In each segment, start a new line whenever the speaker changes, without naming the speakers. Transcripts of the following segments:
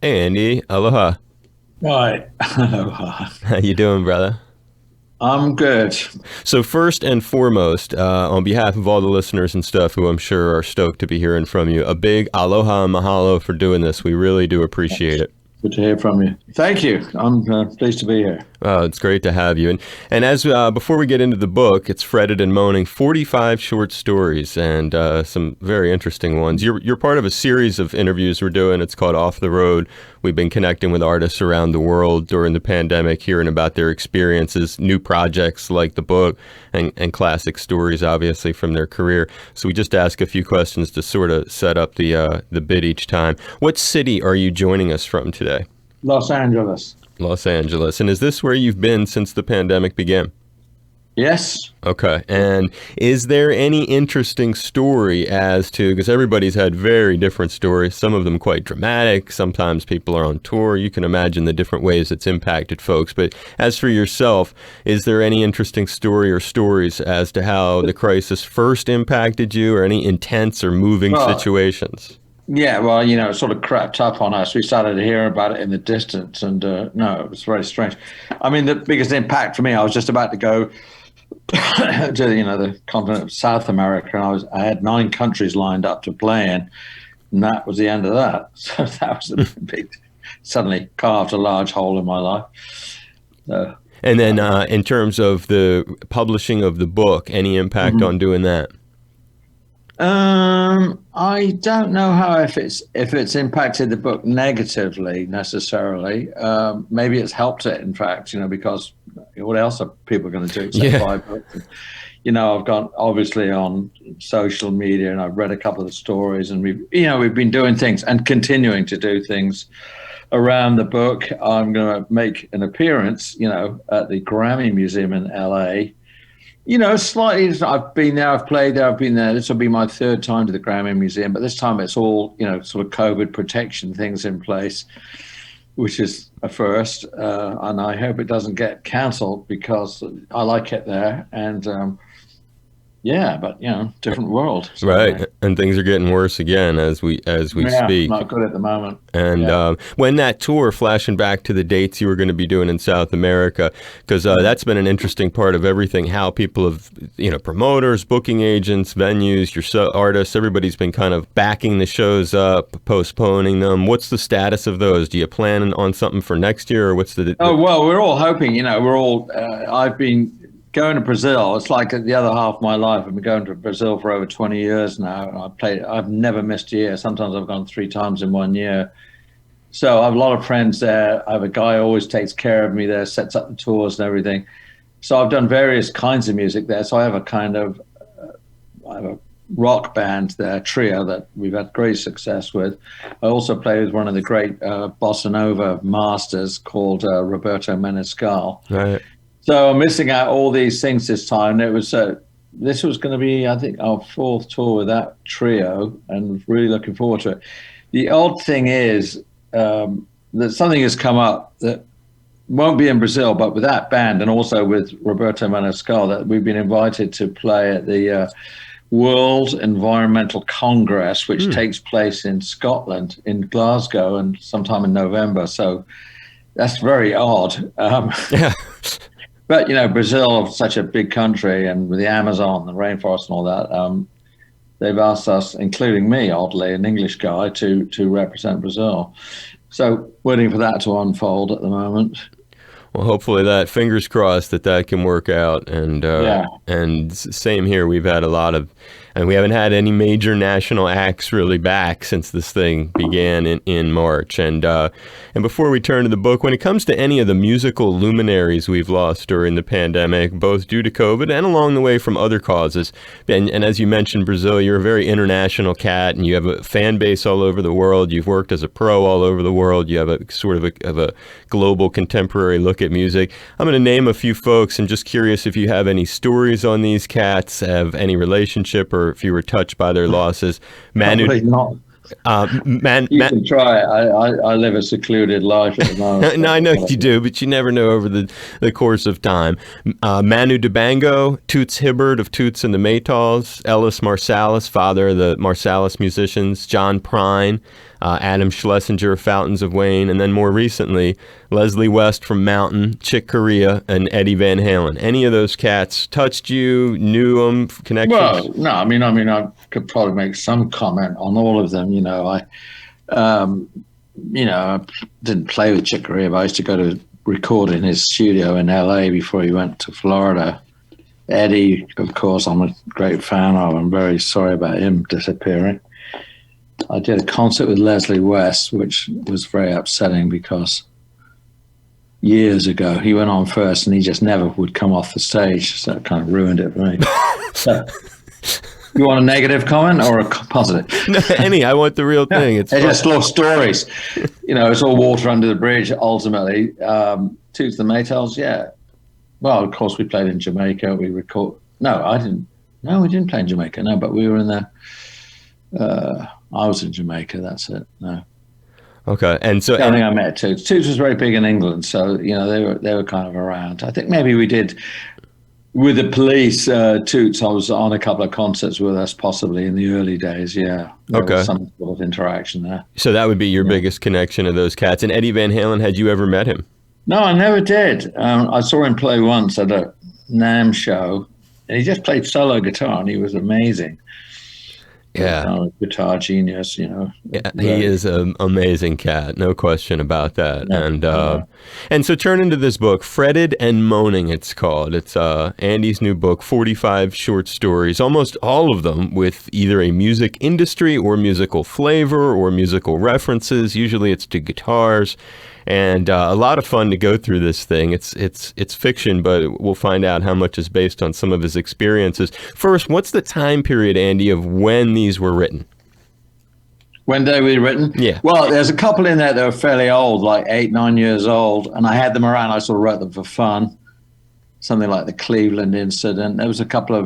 Hey Andy, aloha.
Right.
How you doing, brother?
I'm good.
So first and foremost, on behalf of all the listeners and stuff who I'm sure are stoked to be hearing from you, a big aloha and mahalo for doing this. We really do appreciate it.
Good to hear from you. Thank you. I'm pleased to be here.
It's great to have you. And as before we get into the book, it's Fretted and Moaning, 45 short stories and some very interesting ones. You're part of a series of interviews we're doing. It's called Off the Road. We've been connecting with artists around the world during the pandemic, hearing about their experiences, new projects like the book, and classic stories, obviously, from their career. So we just ask a few questions to sort of set up the bit each time. What city are you joining us from today?
Los Angeles.
Los Angeles. And is this where you've been since the pandemic began?
Yes.
Okay. And is there any interesting story as to, because everybody's had very different stories, some of them quite dramatic, sometimes people are on tour, you can imagine the different ways it's impacted folks. But as for yourself, is there any interesting story or stories as to how the crisis first impacted you, or any intense or moving
Well,
situations?
yeah, well, it sort of crept up on us. We started to hear about it in the distance, and no, it was very strange. I mean, the biggest impact for me, I was just about to go to, the continent of South America, and I had 9 countries lined up to play in, and that was the end of that. So that was a big, suddenly carved a large hole in my life. So,
And then in terms of the publishing of the book, any impact
mhm.
on doing that?
I don't know how if it's impacted the book negatively necessarily. Maybe it's helped it, in fact, because what else are people going to do except
Yeah.
buy books? I've gone obviously on social media and I've read a couple of the stories, and we've been doing things and continuing to do things around the book. I'm going to make an appearance, at the Grammy Museum in LA. Slightly. I've been there, I've played there, I've been there. This will be my third time to the Grammy Museum, but this time it's all, sort of COVID protection things in place, which is a first. And I hope it doesn't get cancelled because I like it there. And yeah, but different world
Right,
suddenly.
and things are getting worse again as we
Yeah,
speak.
not good at the moment.
And
Yeah.
when that tour, flashing back to the dates you were going to be doing in South America, because that's been an interesting part of everything. How people have, promoters, booking agents, venues, artists, everybody's been kind of backing the shows up, postponing them. What's the status of those? Do you plan on something for next year, or what's
Oh, well, we're all hoping, I've been going to Brazil. It's like the other half of my life. I've been going to Brazil for over 20 years now. And I've never missed a year. Sometimes I've gone 3 times in one year. So I have a lot of friends there. I have a guy who always takes care of me there, sets up the tours and everything. So I've done various kinds of music there. So I have I have a rock band there, trio that we've had great success with. I also play with one of the great bossa nova masters called Roberto Menescal.
right?
So I'm missing out all these things this time. This was going to be, I think, our fourth tour with that trio, and really looking forward to it. The odd thing is that something has come up that won't be in Brazil, but with that band and also with Roberto Maniscal, that we've been invited to play at the World Environmental Congress, which takes place in Scotland, in Glasgow, and sometime in November. So that's very odd.
Yeah.
But Brazil, such a big country, and with the Amazon, the rainforest, and all that, they've asked us, including me, oddly, an English guy, to represent Brazil. So waiting for that to unfold at the moment.
Well, hopefully fingers crossed that can work out. And
Yeah.
same here. We've had a lot of, and we haven't had any major national acts really back since this thing began in March. And before we turn to the book, when it comes to any of the musical luminaries we've lost during the pandemic, both due to COVID and along the way from other causes, and as you mentioned, Brazil, you're a very international cat, and you have a fan base all over the world. You've worked as a pro all over the world. You have a sort of a global contemporary look at music. I'm going to name a few folks. I'm just curious if you have any stories on these cats, have any relationship, or if you were touched by their losses. Manu,
Probably not.
Man,
You can try it. I live a secluded life at the moment.
no, I know you do, but you never know over the course of time. Manu Dibango, Toots Hibbert of Toots and the Maytals, Ellis Marsalis, father of the Marsalis musicians, John Prine, Adam Schlesinger, Fountains of Wayne, and then more recently, Leslie West from Mountain, Chick Corea, and Eddie Van Halen. Any of those cats touched you, knew them, connections?
Well, no, I mean, I could probably make some comment on all of them. I didn't play with Chick Corea, but I used to go to record in his studio in LA before he went to Florida. Eddie, of course, I'm a great fan of. I'm very sorry about him disappearing. I did a concert with Leslie West, which was very upsetting because years ago he went on first and he just never would come off the stage. So it kind of ruined it for me. So, you want a negative comment or a positive?
No, I want the real thing. It's
just little stories. It's all water under the bridge, ultimately. Toots the Maytals, yeah. Well, of course, we played in Jamaica. We record. No, I didn't. No, we didn't play in Jamaica. No, but we were in the. I was in Jamaica. That's it. No.
Okay, and so
I think I met Toots. Toots was very big in England, so they were kind of around. I think maybe we did with the Police. Toots, I was on a couple of concerts with us, possibly in the early days. Yeah. There was some sort of interaction there.
So that would be your biggest connection of those cats. And Eddie Van Halen, had you ever met him?
No, I never did. I saw him play once at a NAMM show, and he just played solo guitar, and he was amazing.
Yeah.
Kind of guitar genius,
Yeah, he is an amazing cat, no question about that. Yeah. And so turn into this book, Fretted and Moaning, it's called. It's Andy's new book, 45 short stories, almost all of them with either a music industry or musical flavor or musical references. Usually it's to guitars. And a lot of fun to go through this thing. It's fiction, but we'll find out how much is based on some of his experiences. First, what's the time period, Andy, of when these were written?
When they were written?
Yeah.
Well, there's a couple in there that were fairly old, like 8, 9 years old, and I had them around. I sort of wrote them for fun. Something like the Cleveland incident. There was a couple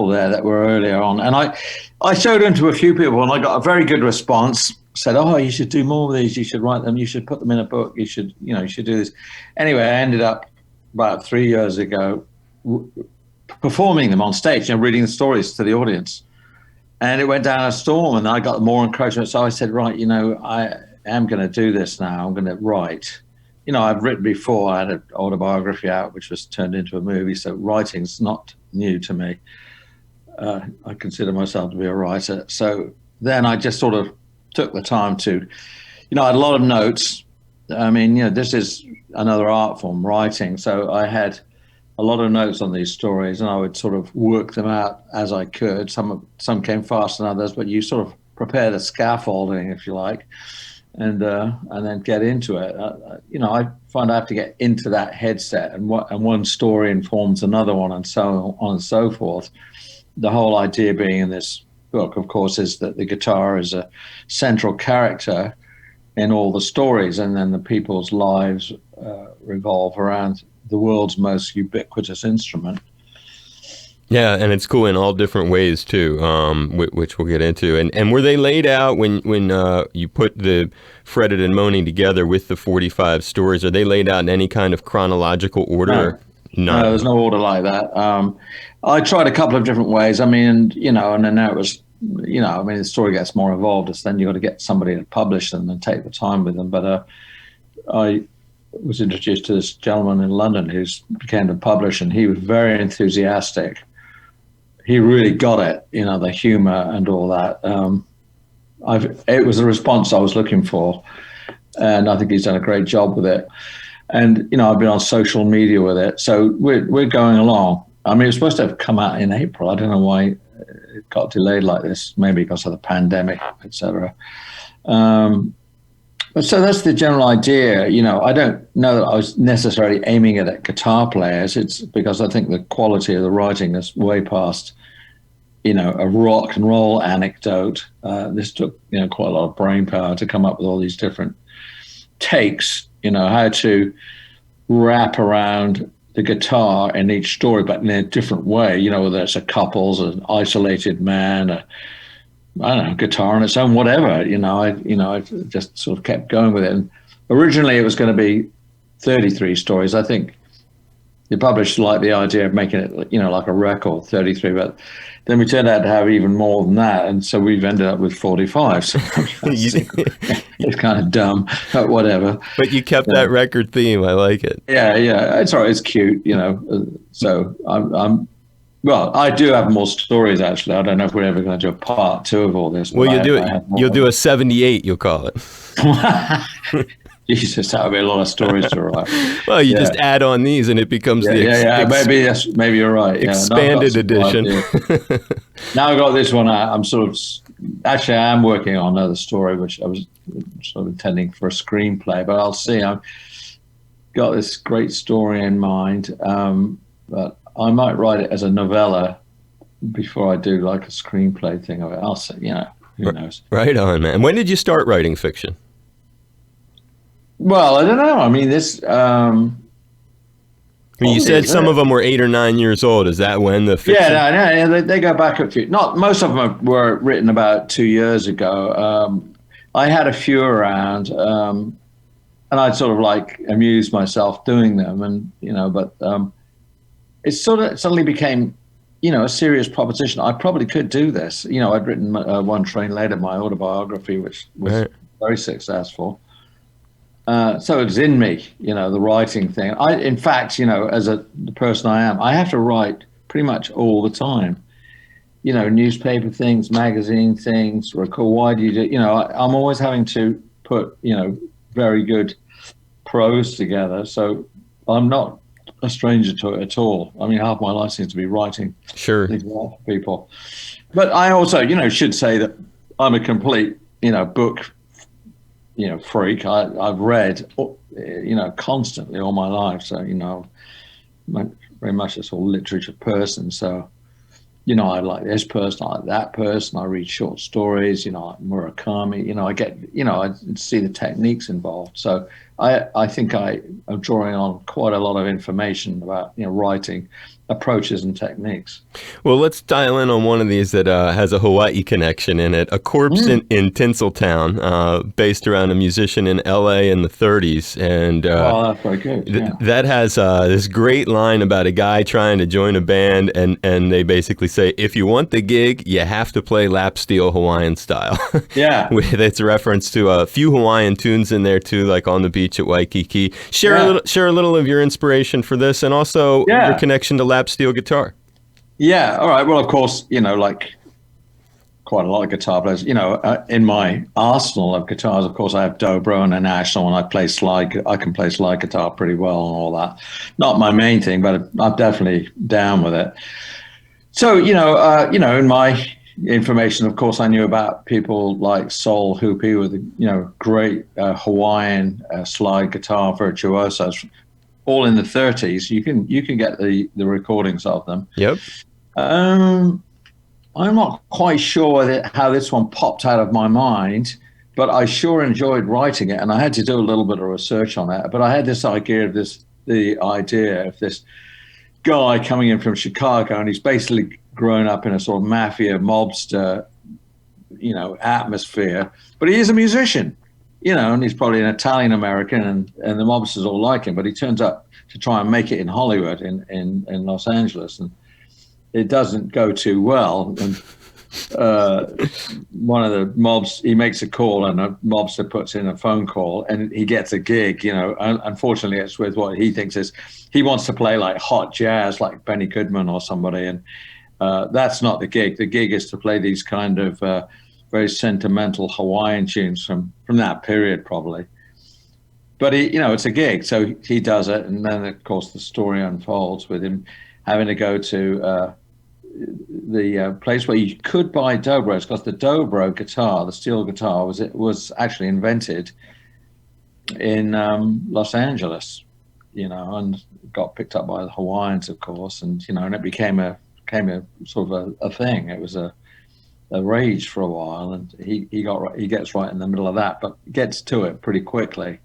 there that were earlier on, and I showed them to a few people, and I got a very good response. Said, "Oh, you should do more of these. You should write them. You should put them in a book. You should do this." Anyway, I ended up about 3 years ago performing them on stage and reading the stories to the audience. And it went down a storm, and I got more encouragement. So I said, right, I am going to do this now. I'm going to write. I've written before. I had an autobiography out, which was turned into a movie. So writing's not new to me. I consider myself to be a writer. So then I just sort of took the time to, I had a lot of notes. I mean, this is another art form, writing. So I had a lot of notes on these stories, and I would sort of work them out as I could. Some came faster than others, but you sort of prepare the scaffolding, if you like, and then get into it. I find I have to get into that headset, and one story informs another one, and so on and so forth. The whole idea being in this book, of course, is that the guitar is a central character in all the stories, and then the people's lives revolve around the world's most ubiquitous instrument.
Yeah, and it's cool in all different ways too, which we'll get into. And were they laid out when you put the Fretted and Moaning together with the 45 stories? Are they laid out in any kind of chronological order?
No, there's no order like that. I tried a couple of different ways. I mean, and then it was, the story gets more involved. It's then you got to get somebody to publish them and take the time with them. But I was introduced to this gentleman in London who became the publisher, and he was very enthusiastic. He really got it, the humor and all that. It was the response I was looking for, and I think he's done a great job with it. And, I've been on social media with it. So we're going along. I mean, it was supposed to have come out in April. I don't know why it got delayed like this, maybe because of the pandemic, etc. But so that's the general idea. I don't know that I was necessarily aiming it at guitar players. It's because I think the quality of the writing is way past, a rock and roll anecdote. This took, quite a lot of brain power to come up with all these different takes, how to wrap around the guitar in each story, but in a different way, whether it's a couple's, an isolated man, I don't know, guitar on its own, whatever, I just sort of kept going with it. And originally it was going to be 33 stories. I think The publisher liked the idea of making it, like a record, 33, but then we turned out to have even more than that, and so we've ended up with 45. So it's kind of dumb, but whatever.
But you kept that record theme. I like it.
Yeah, it's all right. It's cute, So well, I do have more stories actually. I don't know if we're ever going to do a part 2 of all this.
Well, you'll do a 78. You'll call it.
Jesus, that would be a lot of stories to write.
Well, you just add on these, and it becomes
maybe you're right.
Expanded edition.
Now I've got this one. I'm I am working on another story, which I was sort of intending for a screenplay, but I'll see. I've got this great story in mind, but I might write it as a novella before I do like a screenplay thing of it. I'll see. Who knows?
Right on, man. When did you start writing fiction?
Well, I don't know. I mean, this.
You said some of them were 8 or 9 years old. Is that when the fiction?
Yeah, they go back a few. Not most of them were written about 2 years ago. I had a few around, and I'd sort of amuse myself doing them, and but it suddenly became, a serious proposition. I probably could do this. I'd written One Train Later, my autobiography, which was very successful. So it was in me, the writing thing. In fact, as the person I am, I have to write pretty much all the time. Newspaper things, magazine things, record. Why do you do? I'm always having to put, very good prose together. So I'm not a stranger to it at all. I mean, half my life seems to be writing.
Sure.
Things for people. But I also, should say that I'm a complete, book freak. I've read, constantly all my life. So, very much a sort of literature person. So, I like this person, I like that person. I read short stories, like Murakami. I get, I see the techniques involved. So I think I am drawing on quite a lot of information about, writing approaches and techniques.
Well, let's dial in on one of these that has a Hawaii connection in it. A Corpse in Tinseltown, based around a musician in L.A. in the 30s. And
that's very good.
That has this great line about a guy trying to join a band, and they basically say, if you want the gig, you have to play lap steel Hawaiian style.
Yeah.
It's a reference to a few Hawaiian tunes in there, too, like On the Beach at Waikiki. Share a little of your inspiration for this, and also your connection to lap steel guitar.
Yeah, all right. Well, of course, quite a lot of guitar players. In my arsenal of guitars, of course, I have dobro and a National, and I can play slide guitar pretty well and all that. Not my main thing, but I'm definitely down with it. So, in my information, of course, I knew about people like Sol Hoopy with, great Hawaiian slide guitar virtuosos, all in the 30s. You can get the recordings of them.
Yep.
I'm not quite sure how this one popped out of my mind, but I sure enjoyed writing it, and I had to do a little bit of research on it. But I had this idea of this guy coming in from Chicago, and he's basically grown up in a sort of mafia mobster, atmosphere. But he is a musician, and he's probably an Italian American, and the mobsters all like him. But he turns up to try and make it in Hollywood, in Los Angeles, and it doesn't go too well. And one of the mobs, he makes a call, and a mobster puts in a phone call, and he gets a gig. Unfortunately, it's with what he thinks is, he wants to play like hot jazz, like Benny Goodman or somebody, and that's not the gig. The gig is to play these kind of very sentimental Hawaiian tunes from that period, probably. But it's a gig, so he does it, and then of course the story unfolds with him having to go to the place where you could buy dobros, because the dobro guitar, the steel guitar, was actually invented in Los Angeles, and got picked up by the Hawaiians, of course, and and it became a sort of a thing. It was a rage for a while, and he gets right in the middle of that, but gets to it pretty quickly,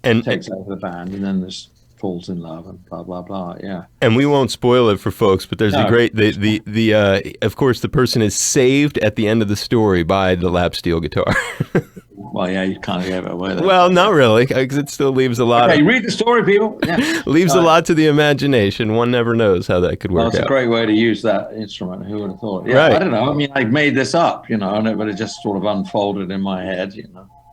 and takes over the band, and then there's falls in love and blah blah blah. Yeah,
and we won't spoil it for folks, but there's a great of course the person is saved at the end of the story by the lap steel guitar.
Well, yeah, you kind of gave it away there.
Well, not really, because it still leaves a lot.
Okay, read the story, people. Yeah.
Leaves a lot to the imagination. One never knows how that could work
Well, it's
out.
a great way to use that instrument. Who would have thought? Yeah,
Right.
I don't know. I mean, I made this up, but it just sort of unfolded in my head.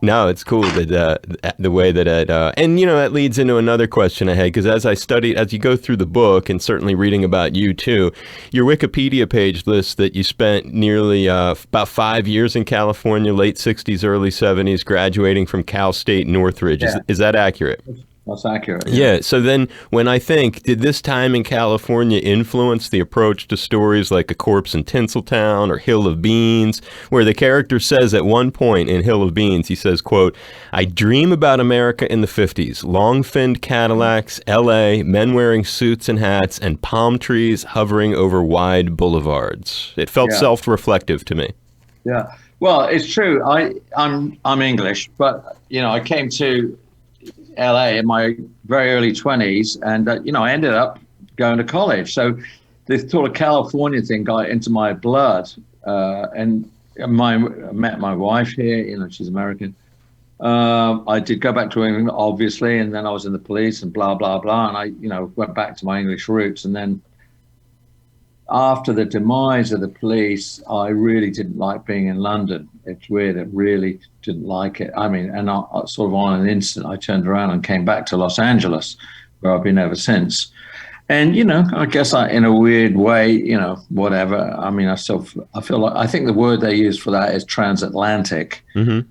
No, it's cool that the way that it, and that leads into another question I had, because as you go through the book, and certainly reading about you too, your Wikipedia page lists that you spent nearly about 5 years in California, late 60s, early 70s, graduating from Cal State Northridge.
Yeah.
Is that accurate?
That's accurate.
Yeah. So then when I think, did this time in California influence the approach to stories like A Corpse in Tinseltown or Hill of Beans, where the character says at one point in Hill of Beans, he says, quote, "I dream about America in the 50s, long-finned Cadillacs, L.A., men wearing suits and hats, and palm trees hovering over wide boulevards." It felt self-reflective to me.
Yeah. Well, it's true. I'm English, but, I came to LA in my very early 20s, and I ended up going to college. So this sort of California thing got into my blood, and I met my wife here. She's American. I did go back to England, obviously, and then I was in the police and blah blah blah, and I went back to my English roots. And then after the demise of the police, I really didn't like being in London. It's weird. I really didn't like it. I mean, and I sort of on an instant, I turned around and came back to Los Angeles, where I've been ever since. And, I guess in a weird way, whatever. I mean, I feel like, I think the word they use for that is transatlantic.
Mm-hmm.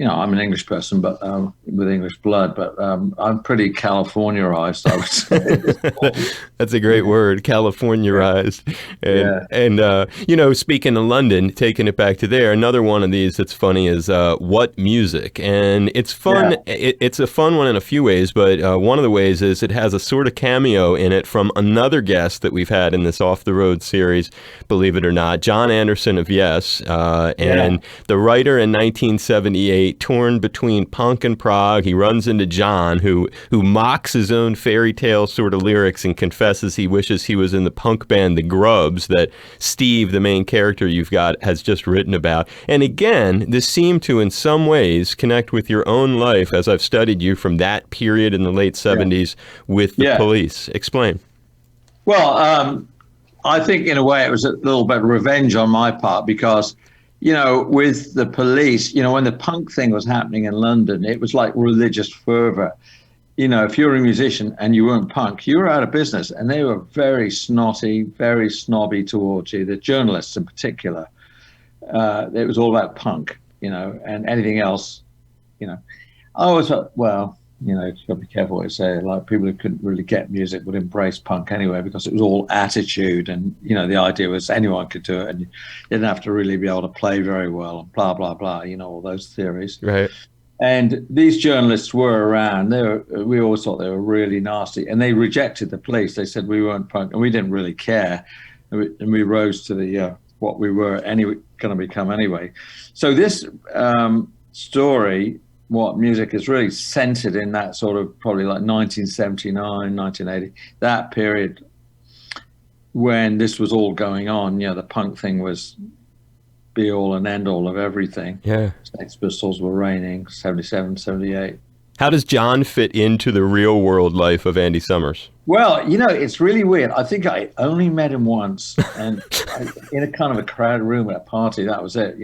I'm an English person, but with English blood, but I'm pretty Californiaized, I would say.
That's a great word, Californiaized. And speaking of London, taking it back to there, another one of these that's funny is What Music? And it's fun. Yeah. It's a fun one in a few ways, but one of the ways is it has a sort of cameo in it from another guest that we've had in this Off the Road series, believe it or not, John Anderson of Yes, and the writer in 1978, torn between punk and prog. He runs into John, who mocks his own fairy tale sort of lyrics and confesses he wishes he was in the punk band The Grubs that Steve, the main character you've got, has just written about. And again, this seemed to in some ways connect with your own life as I've studied you from that period in the late 70s with the police. Explain.
Well, I think in a way it was a little bit of revenge on my part because with the police, when the punk thing was happening in London, it was like religious fervor. If you were a musician and you weren't punk, you were out of business. And they were very snotty, very snobby towards you, the journalists in particular. It was all about punk, and anything else, I always thought, well, you've got to be careful what you say. Like people who couldn't really get music would embrace punk anyway because it was all attitude, and the idea was anyone could do it, and you didn't have to really be able to play very well, and blah blah blah. All those theories.
Right.
And these journalists were around. We always thought they were really nasty, and they rejected the police. They said we weren't punk, and we didn't really care, and we rose to the what we were going to become anyway. So this story. What Music is really centered in that sort of probably like 1979, 1980, that period when this was all going on. The punk thing was be all and end all of everything.
Yeah.
Sex Pistols were reigning, 77, 78.
How does John fit into the real world life of Andy Summers?
Well, it's really weird. I think I only met him once and in a kind of a crowded room at a party. That was it.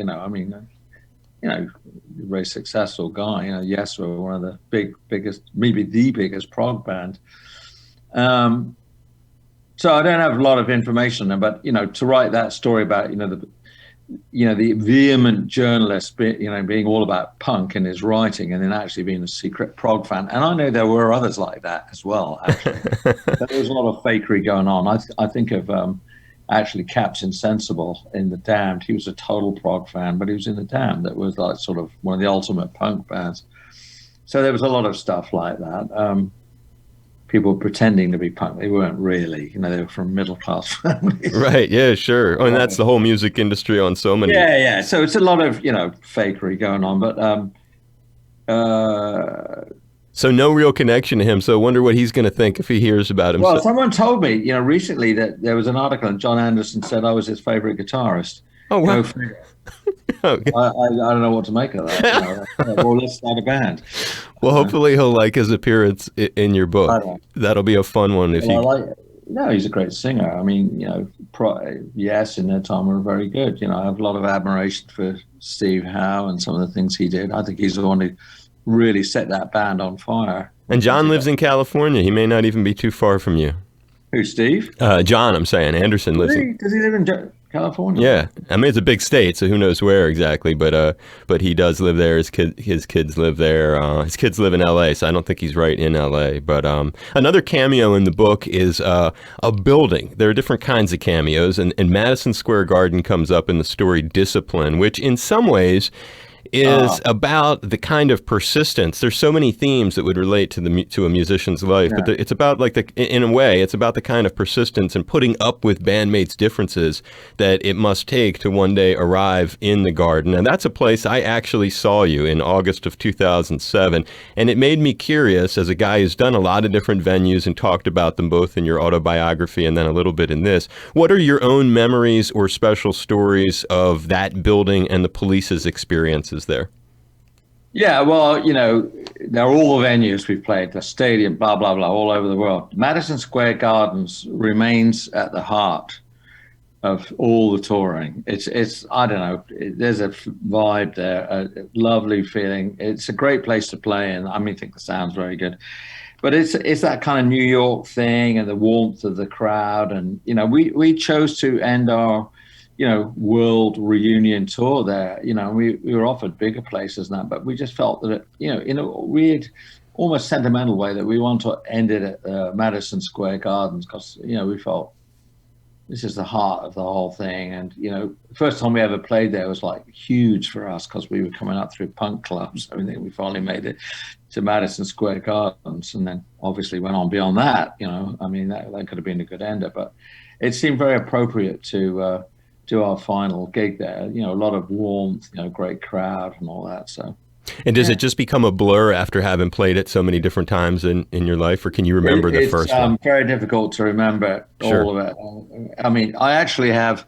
Very successful guy. Yes, we were one of the biggest, maybe the biggest prog band. So I don't have a lot of information, but to write that story about the vehement journalist, being all about punk in his writing, and then actually being a secret prog fan. And I know there were others like that as well. Actually, but there was a lot of fakery going on. I think of. Actually, Captain Sensible in The Damned. He was a total prog fan, but he was in The Damned. That was like sort of one of the ultimate punk bands. So there was a lot of stuff like that. People pretending to be punk. They weren't really. They were from middle-class families.
Right, yeah, sure. And that's the whole music industry on so many.
Yeah. So it's a lot of, fakery going on. But
so no real connection to him. So I wonder what he's going to think if he hears about him.
Well, someone told me, recently that there was an article and John Anderson said I was his favorite guitarist.
Oh, wow. Okay.
I don't know what to make of that. You know, well, let's start a band.
Well, hopefully he'll like his appearance in your
I
book.
don't know.
That'll be a fun one if
Well,
you.
I like. No, he's a great singer. I mean, you know, yes, in their time were very good. You know, I have a lot of admiration for Steve Howe and some of the things he did. I think he's the one who really set that band on fire.
And John lives in California. He may not even be too far from you.
Who, Steve?
John, I'm saying Anderson lives in.
Does he live in California?
Yeah, I mean it's a big state, so who knows where exactly? But he does live there. His kids live there. His kids live in L.A., so I don't think he's right in L.A. But another cameo in the book is a building. There are different kinds of cameos, and Madison Square Garden comes up in the story Discipline, which in some ways is about the kind of persistence. There's so many themes that would relate to a musician's life, but it's about in a way, it's about the kind of persistence and putting up with bandmates' differences that it must take to one day arrive in the Garden. And that's a place I actually saw you in August of 2007, and it made me curious as a guy who's done a lot of different venues and talked about them both in your autobiography and then a little bit in this. What are your own memories or special stories of that building and the Police's experiences there?
Yeah, well, you know, they're all the venues we've played, the stadium, blah, blah, blah, all over the world. Madison Square Gardens remains at the heart of all the touring. It's I don't know, there's a vibe there, a lovely feeling. It's a great place to play in. I mean, I think the sound's very good. But it's that kind of New York thing and the warmth of the crowd. And, you know, we chose to end our world reunion tour there. You know, we were offered bigger places than that, but we just felt that, in a weird, almost sentimental way, that we want to end it at Madison Square Gardens because, we felt this is the heart of the whole thing. And, the first time we ever played there was like huge for us because we were coming up through punk clubs. I mean, we finally made it to Madison Square Gardens and then obviously went on beyond that. I mean, that could have been a good ender, but it seemed very appropriate to do our final gig there. A lot of warmth, great crowd and all that. So.
And does it just become a blur after having played it so many different times in your life, or can you remember the first one?
It's very difficult to remember all of it. I mean, I actually have,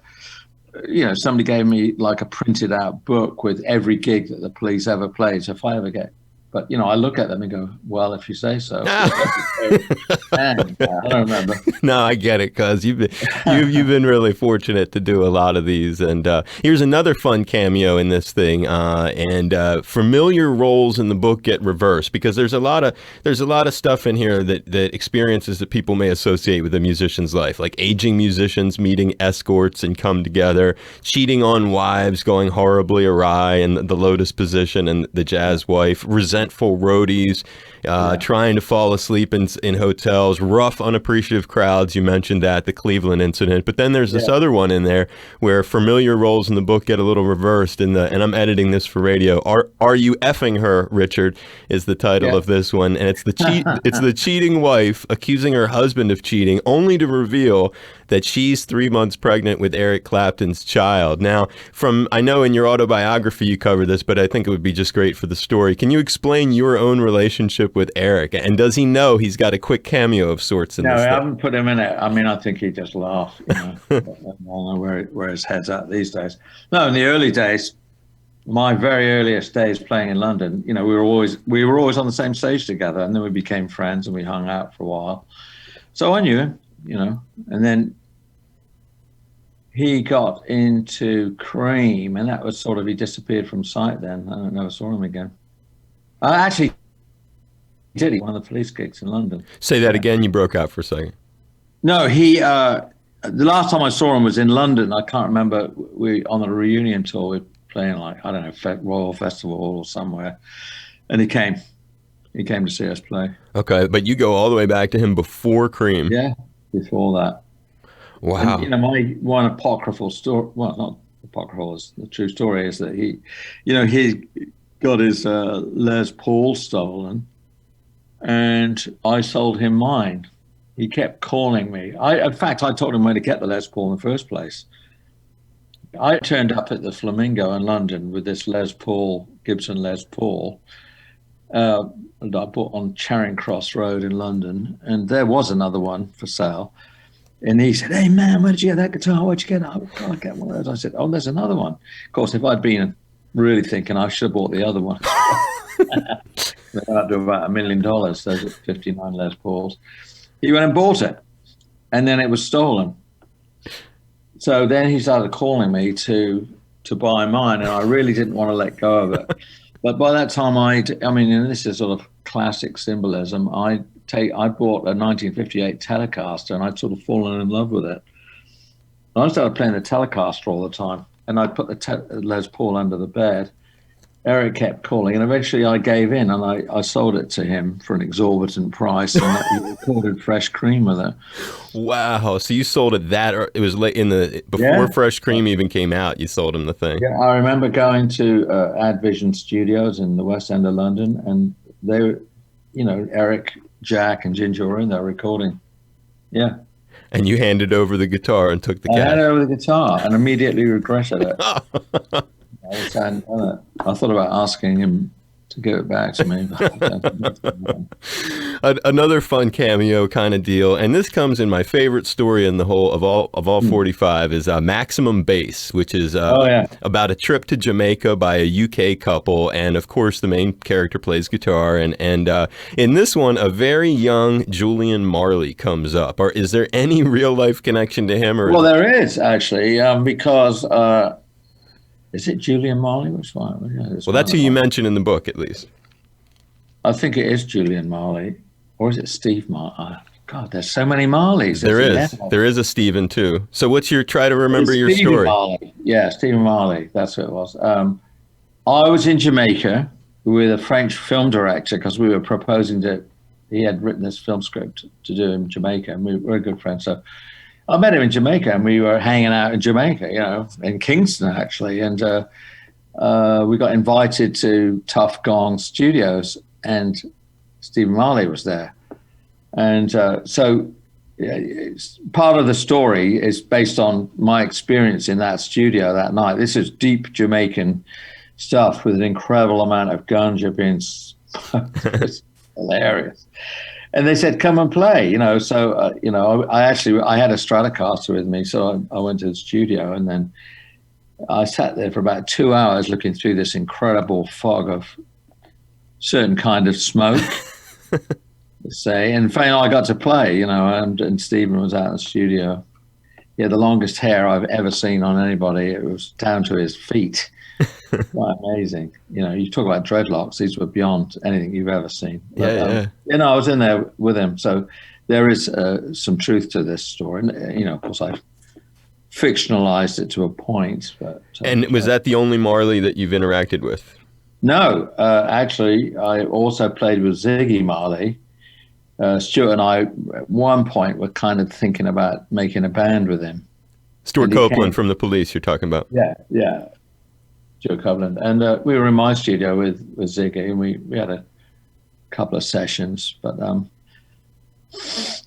somebody gave me like a printed out book with every gig that the Police ever played. So if I ever get, but, I look at them and go, well, if you say so. I don't remember.
No, I get it, cuz you've been really fortunate to do a lot of these. And here's another fun cameo in this thing. And familiar roles in the book get reversed because there's a lot of stuff in here that experiences that people may associate with a musician's life, like aging musicians meeting escorts and come together, cheating on wives, going horribly awry, and the Lotus position and the jazz wife, resentful roadies, trying to fall asleep in hotels, rough, unappreciative crowds. You mentioned that, the Cleveland incident. But then there's this other one in there where familiar roles in the book get a little reversed. And I'm editing this for radio. Are You Effing Her, Richard, is the title of this one. And it's the cheating wife accusing her husband of cheating, only to reveal that she's 3 months pregnant with Eric Clapton's child. Now, I know in your autobiography you cover this, but I think it would be just great for the story. Can you explain your own relationship with Eric? And does he know he's got a quick cameo of sorts in this?
No, I haven't put him in it. I mean, I think he just laughed. I don't know where his head's at these days. No, in the early days, my very earliest days playing in London, we were always on the same stage together, and then we became friends and we hung out for a while. So I knew him, and then he got into Cream, and that was sort of, he disappeared from sight then. I never saw him again. Actually, he did. He won the Police gigs in London.
Say that again. You broke out for a second.
No, the last time I saw him was in London. I can't remember. We on a reunion tour. We were playing like, I don't know, Royal Festival or somewhere. And he came to see us play.
Okay, but you go all the way back to him before Cream.
Yeah, before that.
Wow.
And, my one apocryphal story, well, not apocryphal, is the true story, is that he got his Les Paul stolen, and I sold him mine. He kept calling me. In fact, I told him where to get the Les Paul in the first place. I turned up at the Flamingo in London with this Gibson Les Paul, that I bought on Charing Cross Road in London, and there was another one for sale. And he said, "Hey man, where did you get that guitar? Where'd you get it? Oh, God, I get one of those." I said, "Oh, there's another one." Of course, if I'd been really thinking, I should have bought the other one. They went up to about $1 million. Those are 59 Les Pauls. He went and bought it, and then it was stolen. So then he started calling me to buy mine, and I really didn't want to let go of it. But by that time, I mean, and this is sort of classic symbolism. I bought a 1958 Telecaster, and I'd sort of fallen in love with it. And I started playing the Telecaster all the time, and I'd put the Les Paul under the bed. Eric kept calling, and eventually I gave in, and I sold it to him for an exorbitant price, and he recorded Fresh Cream with it.
Wow! So you sold it or it was late before Fresh Cream even came out. You sold him the thing.
Yeah, I remember going to Ad Vision Studios in the West End of London, and they were, Eric, Jack, and Ginger were in there recording. Yeah.
And you handed over the guitar and took the cash.
I handed over the guitar and immediately regretted it. I thought about asking him to give it back to me.
Another fun cameo kind of deal, and this comes in my favorite story in the whole of all 45 is Maximum Bass, which is about a trip to Jamaica by a UK couple, and of course the main character plays guitar, and in this one a very young Julian Marley comes up. Or is there any real life connection to him?
Well, there is actually, because. Is it Julian Marley? Which one? Yeah,
well, that's who you mentioned in the book, at least.
I think it is Julian Marley. Or is it Steve Marley? God, there's so many Marleys.
There is a Stephen, too. So what's try to remember your
Stephen
story?
Marley. Yeah, Stephen Marley. That's what it was. I was in Jamaica with a French film director because we were proposing he had written this film script to do in Jamaica, and we were good friends. So I met him in Jamaica, and we were hanging out in Jamaica, in Kingston, actually. And we got invited to Tough Gong Studios, and Stephen Marley was there. And so part of the story is based on my experience in that studio that night. This is deep Jamaican stuff with an incredible amount of ganja being it's hilarious. And they said, "Come and play," So, I had a Stratocaster with me, so I went to the studio, and then I sat there for about 2 hours looking through this incredible fog of certain kind of smoke. And finally, I got to play, and Stephen was out in the studio. He had the longest hair I've ever seen on anybody. It was down to his feet. Quite amazing. You talk about dreadlocks, these were beyond anything you've ever seen. But, I was in there with him. So there is some truth to this story. And, of course, I've fictionalized it to a point. But
and was that the only Marley that you've interacted with?
No, actually, I also played with Ziggy Marley. Stuart and I, at one point, were kind of thinking about making a band with him.
Stuart Copeland from The Police you're talking about.
Yeah. Joe Copeland, and we were in my studio with Ziggy, and we had a couple of sessions, but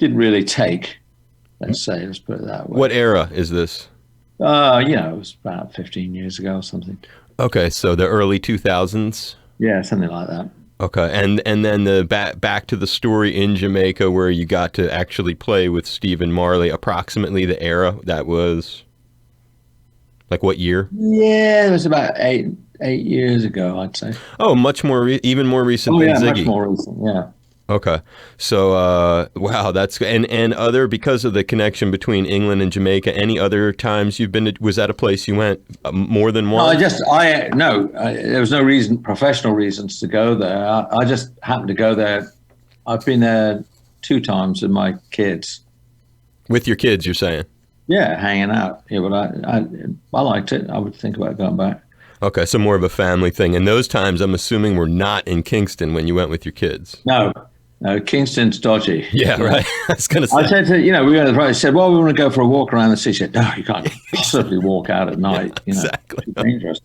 didn't really take. Let's put it that way.
What era is this?
It was about 15 years ago or something.
Okay, so the early 2000s.
Yeah, something like that.
Okay, and then the back to the story in Jamaica where you got to actually play with Stephen Marley. Approximately the era that was. Like what year? Yeah,
it was about eight years ago, I'd say.
Oh, much more, even more recent than Ziggy.
Much more recent, yeah.
Okay. So, wow, that's, and other, because of the connection between England and Jamaica, any other times you've been to, was that a place you went more than once?
No, there was no professional reasons to go there. I just happened to go there. I've been there 2 times with my kids.
With your kids, you're saying?
Yeah, hanging out. Yeah, but I liked it. I would think about going back.
Okay, so more of a family thing. And those times, I'm assuming, were not in Kingston when you went with your kids.
No, Kingston's dodgy.
Yeah, right. I was going to say.
I said to, we were the price. Said, well, we want to go for a walk around the city. She said, no, you can't possibly walk out at night.
Exactly.
It's dangerous.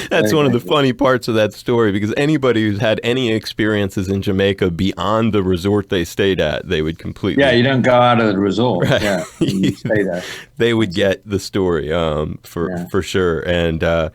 That's one of the funny parts of that story, because anybody who's had any experiences in Jamaica beyond the resort they stayed at, they would completely.
Yeah, you don't go out of the resort.
Right.
Yeah, you stay there.
They would get the story for sure. And I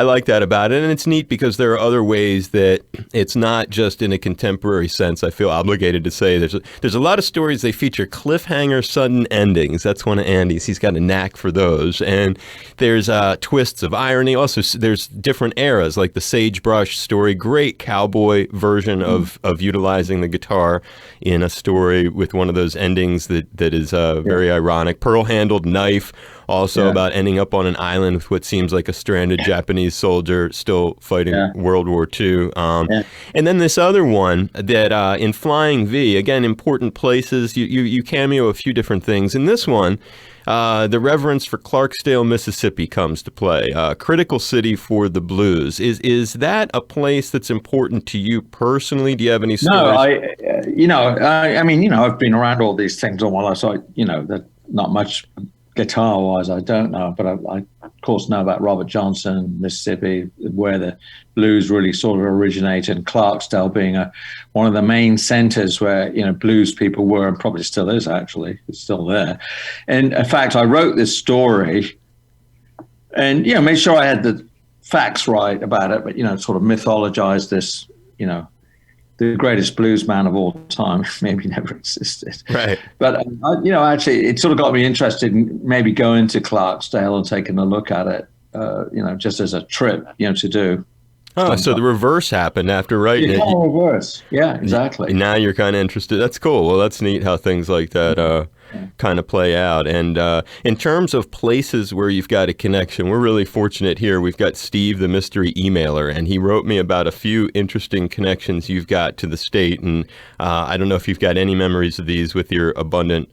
like that about it. And it's neat because there are other ways that it's not just in a contemporary sense sense, I feel obligated to say there's a lot of stories, they feature cliffhanger sudden endings. That's one of Andy's. He's got a knack for those. And there's twists of irony. Also, there's different eras, like the Sagebrush story, great cowboy version of utilizing the guitar in a story with one of those endings that is very ironic. Pearl-handled knife, also about ending up on an island with what seems like a stranded Japanese soldier still fighting World War II. And then this other one that in Flying V, again, important places, you cameo a few different things. In this one, the reverence for Clarksdale, Mississippi comes to play. Critical city for the blues. Is that a place that's important to you personally? Do you have any stories?
No, I mean, I've been around all these things all my life, so that not much guitar-wise, I don't know, but I of course know about Robert Johnson, Mississippi, where the blues really sort of originated, and Clarksdale being one of the main centers where blues people were, and probably still is, actually. It's still there. And in fact, I wrote this story and made sure I had the facts right about it, but sort of mythologized this, the greatest blues man of all time maybe never existed.
Right.
But, actually, it sort of got me interested in maybe going to Clarksdale and taking a look at it, just as a trip, to do.
Oh, so the reverse happened after writing it.
Yeah, reverse. Yeah, exactly.
Now you're kind of interested. That's cool. Well, that's neat how things like that kind of play out. And in terms of places where you've got a connection, we're really fortunate here. We've got Steve, the mystery emailer, and he wrote me about a few interesting connections you've got to the state. And I don't know if you've got any memories of these with your abundant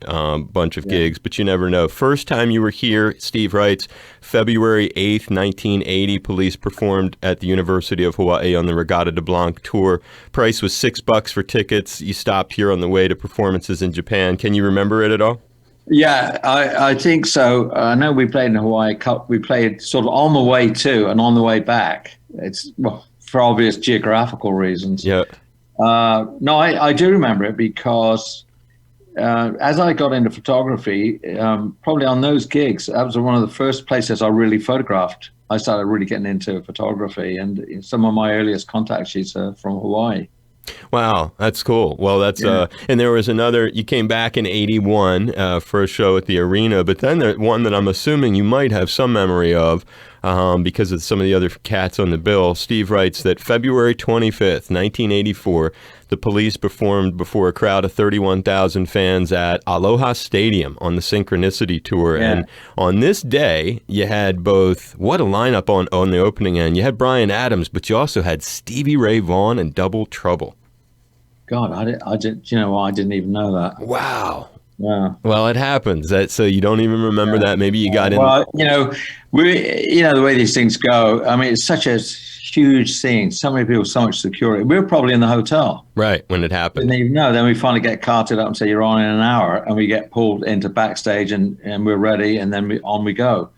bunch of gigs, but you never know. First time you were here, Steve writes, February 8th, 1980, police performed at the University of Hawaii on the Regatta de Blanc tour. Price was $6 for tickets. You stopped here on the way to performances in Japan. Can you remember it at all?
Yeah, I think so. I know we played in Hawaii. We played sort of on the way to and on the way back. It's for obvious geographical reasons.
Yeah.
No, I do remember it because as I got into photography, probably on those gigs, that was one of the first places I really photographed. I started really getting into photography, and some of my earliest contact sheets are from Hawaii.
Wow, that's cool. Well, that's and there was another. You came back in '81 for a show at the arena, but then there's one that I'm assuming you might have some memory of because of some of the other cats on the bill. Steve writes that February 25th, 1984, the police performed before a crowd of 31,000 fans at Aloha Stadium on the Synchronicity Tour. Yeah. And on this day, you had both, what a lineup on the opening end. You had Bryan Adams, but you also had Stevie Ray Vaughan and Double Trouble.
God, I didn't even know that.
Wow.
Yeah.
Well, it happens. So you don't even remember that. Maybe you got in.
Well, the way these things go. I mean, it's such a huge scene. So many people, so much security. We were probably in the hotel.
Right, when it happened.
Didn't even know. Then we finally get carted up and say, you're on in an hour. And we get pulled into backstage and we're ready. And then we go.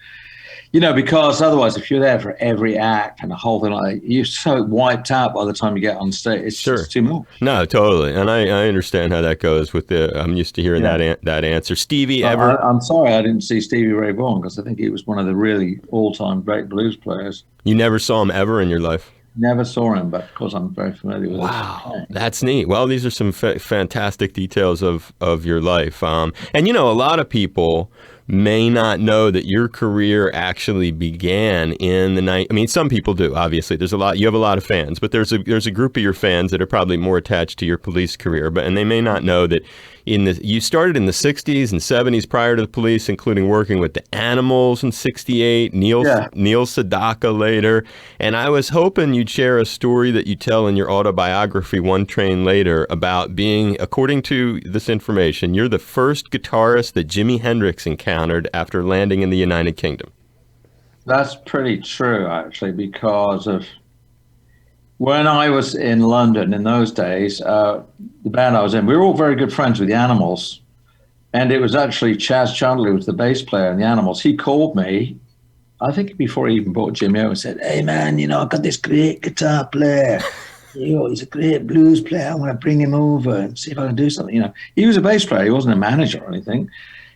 Because otherwise, if you're there for every act and the whole thing, you're so wiped out by the time you get on stage. It's just too much.
No, totally. And I understand how that goes with I'm used to hearing that answer. Stevie ever?
I'm sorry I didn't see Stevie Ray Vaughan because I think he was one of the really all-time great blues players.
You never saw him ever in your life?
Never saw him, but of course I'm very familiar with him.
Wow, that's neat. Well, these are some fantastic details of your life. And a lot of people may not know that your career actually began in the night. I mean, some people do. Obviously, you have a lot of fans, but there's a group of your fans that are probably more attached to your police career. And they may not know that you started in the 60s and 70s prior to the police, including working with the Animals in '68, Neil Sedaka later. And I was hoping you'd share a story that you tell in your autobiography, One Train Later, about being, according to this information, you're the first guitarist that Jimi Hendrix encountered after landing in the United Kingdom.
That's pretty true, actually, because of when I was in London in those days, the band I was in, we were all very good friends with the Animals. And it was actually Chaz Chandler, who was the bass player in the Animals. He called me, I think before he even bought Jimmy over, and said, hey, man, I've got this great guitar player. He's a great blues player. I want to bring him over and see if I can do something. He was a bass player. He wasn't a manager or anything.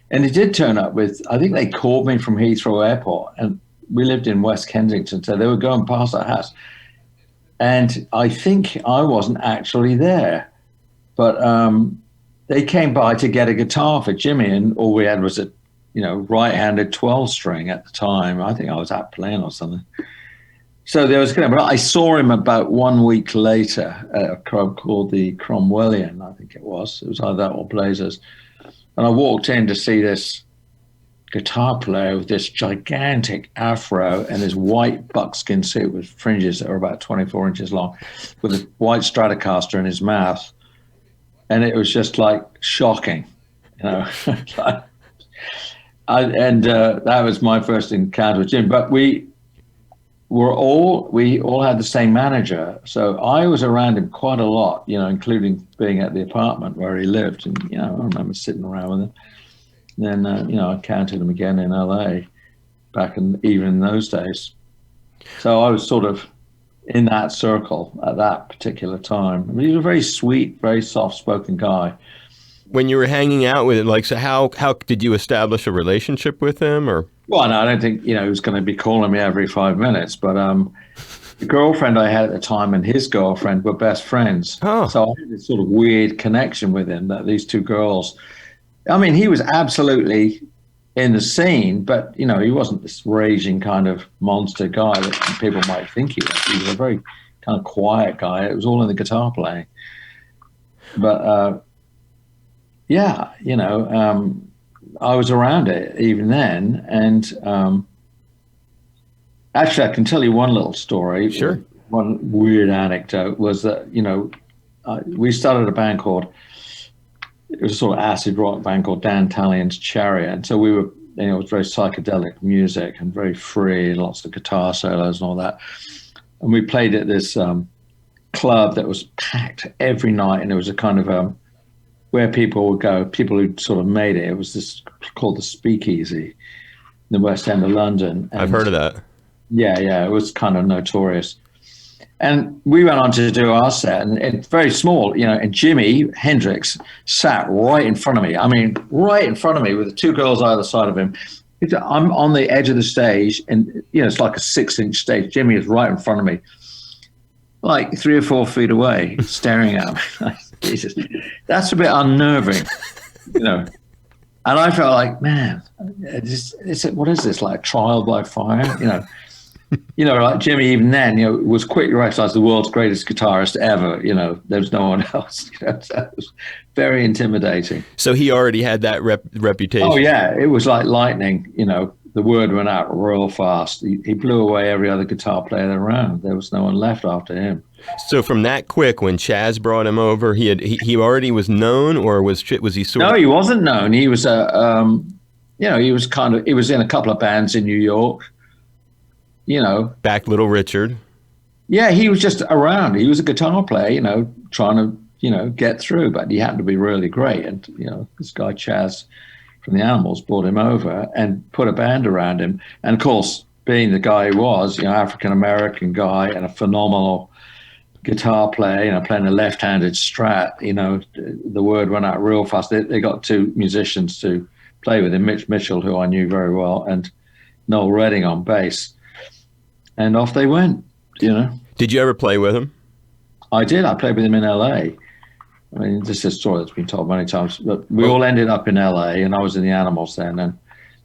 And he did turn up with, I think they called me from Heathrow Airport. And we lived in West Kensington, so they were going past our house. And I think I wasn't actually there. But they came by to get a guitar for Jimmy, and all we had was a, right-handed 12-string at the time. I think I was out playing or something. So there was, but I saw him about 1 week later at a club called the Cromwellian, I think it was. It was either that or Blazers. And I walked in to see this guitar player with this gigantic afro and his white buckskin suit with fringes that were about 24 inches long, with a white Stratocaster in his mouth. And it was just like shocking, that was my first encounter with Jim. But we all had the same manager, so I was around him quite a lot, including being at the apartment where he lived. And I remember sitting around with him. And then I encountered him again in LA, even in those days. So I was sort of in that circle at that particular time. I mean, he was a very sweet, very soft-spoken guy.
When you were hanging out with him, so how did you establish a relationship with him, or?
Well, no, I don't think he was going to be calling me every 5 minutes. But the girlfriend I had at the time and his girlfriend were best friends.
Oh.
So I had this sort of weird connection with him, that these two girls. I mean, he was absolutely in the scene, but he wasn't this raging kind of monster guy that people might think he was. He was a very kind of quiet guy. It was all in the guitar playing. But I was around it even then, and actually, I can tell you one little story.
Sure.
One weird anecdote was that we started a band called. It was a sort of acid rock band called Dan Talien's Chariot. And so we were, it was very psychedelic music and very free, and lots of guitar solos and all that. And we played at this club that was packed every night. And it was a kind of where people would go, people who sort of made it. It was this called the Speakeasy in the West End of London. And
I've heard of that.
Yeah, it was kind of notorious. And we went on to do our set, and it's very small, and Jimi Hendrix sat right in front of me. I mean, right in front of me with the two girls either side of him. I'm on the edge of the stage, and, it's like a 6-inch stage. Jimmy is right in front of me, like 3 or 4 feet away, staring at me. Jesus, that's a bit unnerving, And I felt like, man, what is this, like trial by fire, like Jimmy, even then, was quickly recognized the world's greatest guitarist ever. There was no one else. So it was very intimidating.
So he already had that reputation.
Oh yeah, it was like lightning. The word went out real fast. He blew away every other guitar player around. There was no one left after him.
So from that quick, when Chaz brought him over, he already was known, or was he sort of?
No, he wasn't known. He was he was in a couple of bands in New York.
Back Little Richard.
Yeah, he was just around. He was a guitar player, trying to, get through, but he happened to be really great. And, this guy Chaz from the Animals brought him over and put a band around him. And of course, being the guy he was, African-American guy and a phenomenal guitar player, playing a left-handed Strat, the word went out real fast. They got 2 musicians to play with him, Mitch Mitchell, who I knew very well, and Noel Redding on bass. And off they went,
Did you ever play with him?
I did. I played with him in LA. I mean, this is a story that's been told many times. But we all ended up in LA, and I was in the Animals then, and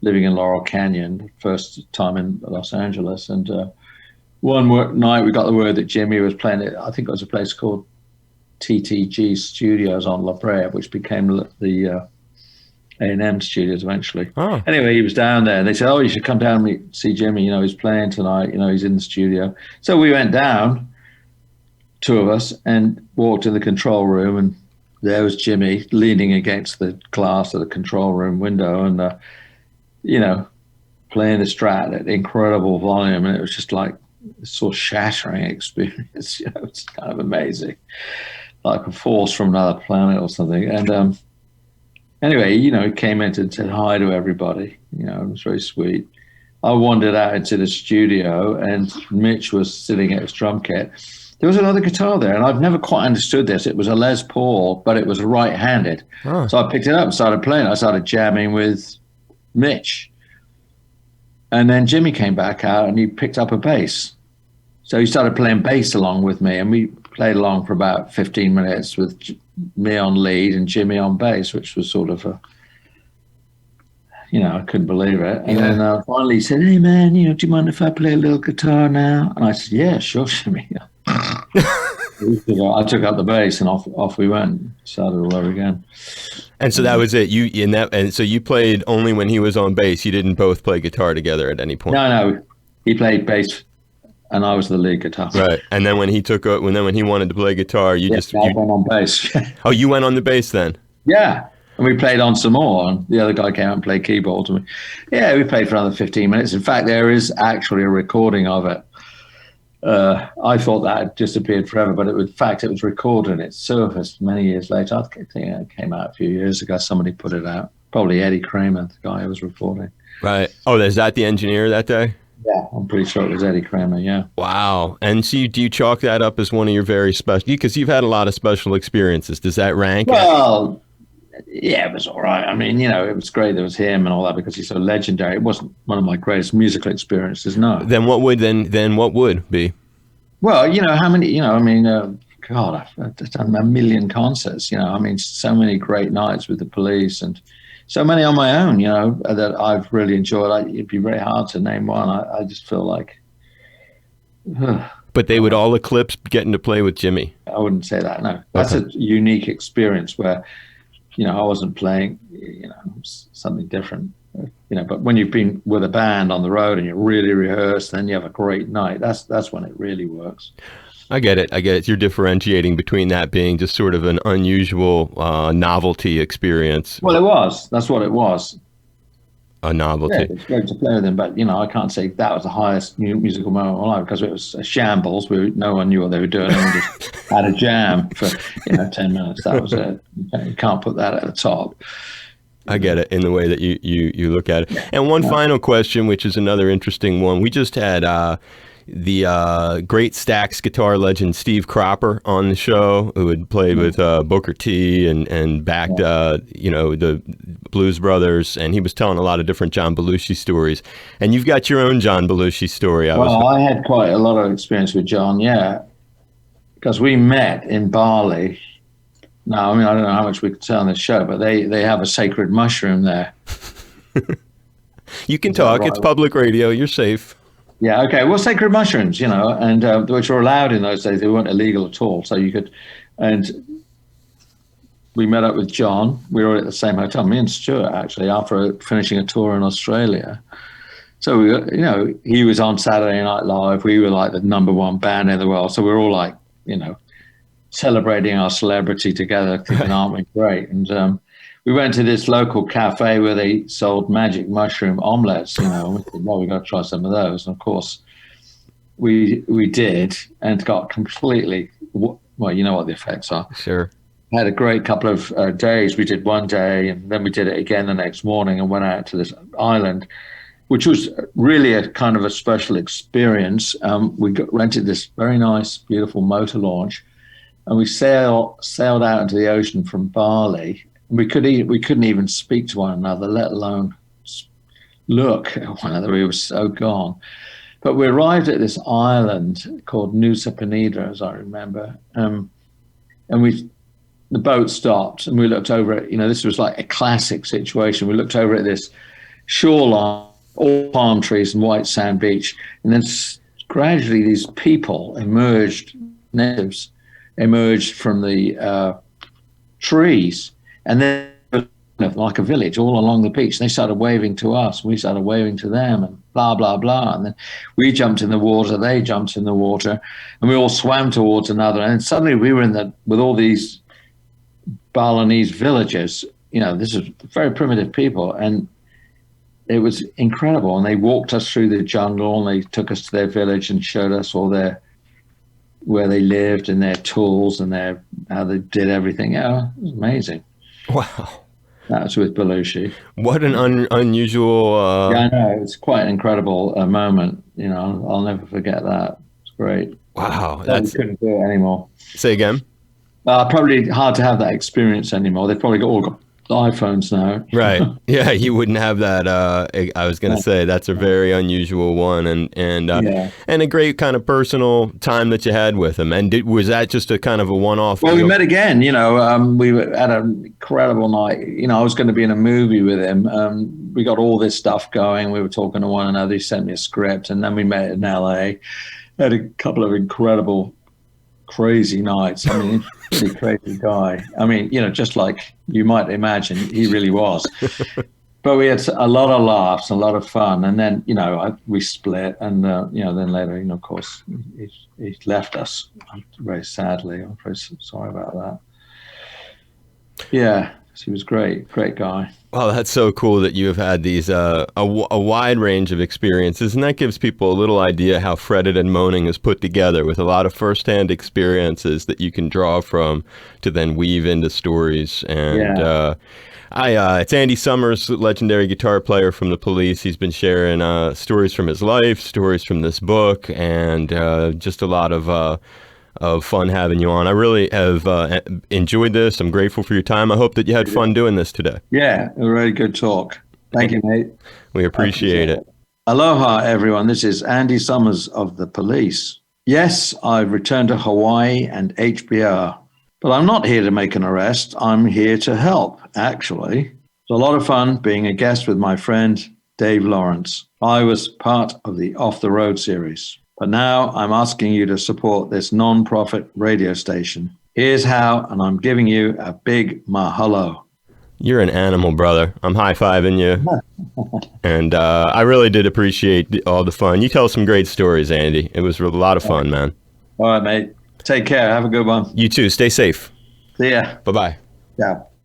living in Laurel Canyon, first time in Los Angeles. And one night we got the word that Jimmy was playing it. I think it was a place called TTG Studios on La Brea, which became the A&M Studios eventually.
Oh.
Anyway, he was down there. They said, "Oh, you should come down and see Jimmy. He's playing tonight. He's in the studio." So we went down, 2 of us, and walked in the control room, and there was Jimmy leaning against the glass of the control room window, and playing the Strat at incredible volume, and it was just like a sort of shattering experience. It's kind of amazing, like a force from another planet or something. And anyway, he came in and said hi to everybody. It was very sweet. I wandered out into the studio, and Mitch was sitting at his drum kit. There was another guitar there, and I've never quite understood this. It was a Les Paul, but it was right-handed. Oh. So I picked it up and started playing. I started jamming with Mitch. And then Jimmy came back out, and he picked up a bass. So he started playing bass along with me, and we played along for about 15 minutes with me on lead and Jimmy on bass, which was sort of I couldn't believe it. And then finally he said, "Hey man, do you mind if I play a little guitar now?" And I said, "Yeah, sure, Jimmy." I took up the bass and off we went. Started all over again.
And so that was it. And so you played only when he was on bass. You didn't both play guitar together at any point.
No, he played bass, and I was the lead guitar.
Right. And then when he when he wanted to play guitar, I went
on bass.
Oh, you went on the bass then?
Yeah. And we played on some more, and the other guy came out and played keyboard. And we played for another 15 minutes. In fact, there is actually a recording of it. I thought that had disappeared forever, but in fact, it was recorded and it surfaced many years later. I think it came out a few years ago. Somebody put it out. Probably Eddie Kramer, the guy who was recording.
Right. Oh, is that the engineer that day?
Yeah, I'm pretty sure it was Eddie Kramer, yeah.
Wow. And so do you chalk that up as one of your very special, because you've had a lot of special experiences. Does that rank?
Well, yeah, it was all right. I mean, it was great there was him and all that because he's so legendary. It wasn't one of my greatest musical experiences, no.
Then what would be?
Well, how many, God, I've done a million concerts, so many great nights with the Police and so many on my own, that I've really enjoyed. It'd be very hard to name one. I just feel like...
But they would all eclipse getting to play with Jimmy.
I wouldn't say that, no. That's a unique experience where... I wasn't playing, something different, but when you've been with a band on the road and you really rehearse, then you have a great night. That's when it really works.
I get it. You're differentiating between that being just sort of an unusual novelty experience.
Well, it was. That's what it was.
A novelty.
Yeah, it's great to play with them, but I can't say that was the highest musical moment of my life because it was a shambles. No one knew what they were doing, and we just had a jam for 10 minutes. That was it. You can't put that at the top.
I get it in the way that you look at it. And one final question, which is another interesting one. We just had the great Stax guitar legend Steve Cropper on the show, who had played with Booker T and backed the Blues Brothers, and he was telling a lot of different John Belushi stories. And you've got your own John Belushi story.
I had quite a lot of experience with John, because we met in Bali. Now, I don't know how much we could say on this show, but they have a sacred mushroom there.
You can talk. Right? It's public radio. You're safe.
Yeah, okay. Well, sacred mushrooms, and which were allowed in those days. They weren't illegal at all. So you could, and we met up with John. We were at the same hotel, me and Stuart, actually, after finishing a tour in Australia. So, he was on Saturday Night Live. We were like the #1 band in the world. So we were all like, celebrating our celebrity together, thinking, aren't we great? And we went to this local cafe where they sold magic mushroom omelets, we thought, well, we got to try some of those. And of course, we did, and got completely, well, you know what the effects are.
Sure.
Had a great couple of days. We did one day, and then we did it again the next morning and went out to this island, which was really a kind of a special experience. We rented this very nice, beautiful motor launch, and we sailed out into the ocean from Bali. We couldn't even speak to one another, let alone look at one another. We were so gone. But we arrived at this island called Nusa Penida, as I remember. And the boat stopped, and we looked over at, this was like a classic situation. We looked over at this shoreline, all palm trees and white sand beach. And then gradually these people natives emerged from the trees. And then, like a village all along the beach, they started waving to us. We started waving to them, and blah, blah, blah. And then we jumped in the water, they jumped in the water, and we all swam towards another. And suddenly we were with all these Balinese villagers. This is very primitive people, and it was incredible. And they walked us through the jungle, and they took us to their village and showed us all where they lived and their tools and how they did everything. Yeah, it was amazing.
Wow.
That was with Belushi.
What an unusual...
Yeah, I know. It's quite an incredible moment. I'll never forget that. It's great.
Wow.
We couldn't do it anymore.
Say again?
Probably hard to have that experience anymore. They've probably all got iPhones now.
Right. Yeah, you wouldn't have that. I was going to say that's a very unusual one, and a great kind of personal time that you had with him. And was that just a kind of a one-off?
Well, we met again. We had an incredible night. I was going to be in a movie with him. We got all this stuff going. We were talking to one another. He sent me a script, and then we met in LA. Had a couple of incredible, crazy nights. I mean, pretty crazy guy. I mean, just like you might imagine, he really was. But we had a lot of laughs, a lot of fun, and then we split, and then later, of course, he left us very sadly. I'm very sorry about that. Yeah, he was great guy.
Well, that's so cool that you have had these a wide range of experiences, and that gives people a little idea how Fretted and Moaning is put together, with a lot of firsthand experiences that you can draw from to then weave into stories. And it's Andy Summers, legendary guitar player from the Police. He's been sharing stories from his life, stories from this book, and just a lot of fun having you on. I really have enjoyed this. I'm grateful for your time. I hope that you had fun doing this today.
Yeah, a really good talk. Thank you, mate.
We appreciate it.
Aloha, everyone. This is Andy Summers of the Police. Yes, I've returned to Hawaii and HBR, but I'm not here to make an arrest. I'm here to help, actually. It's a lot of fun being a guest with my friend, Dave Lawrence. I was part of the Off the Road series. But now I'm asking you to support this non-profit radio station. Here's how, and I'm giving you a big mahalo.
You're an animal, brother. I'm high-fiving you. And I really did appreciate all the fun. You tell some great stories, Andy. It was a lot of fun, man.
All right, mate. Take care. Have a good one.
You too. Stay safe.
See ya.
Bye-bye.
Yeah.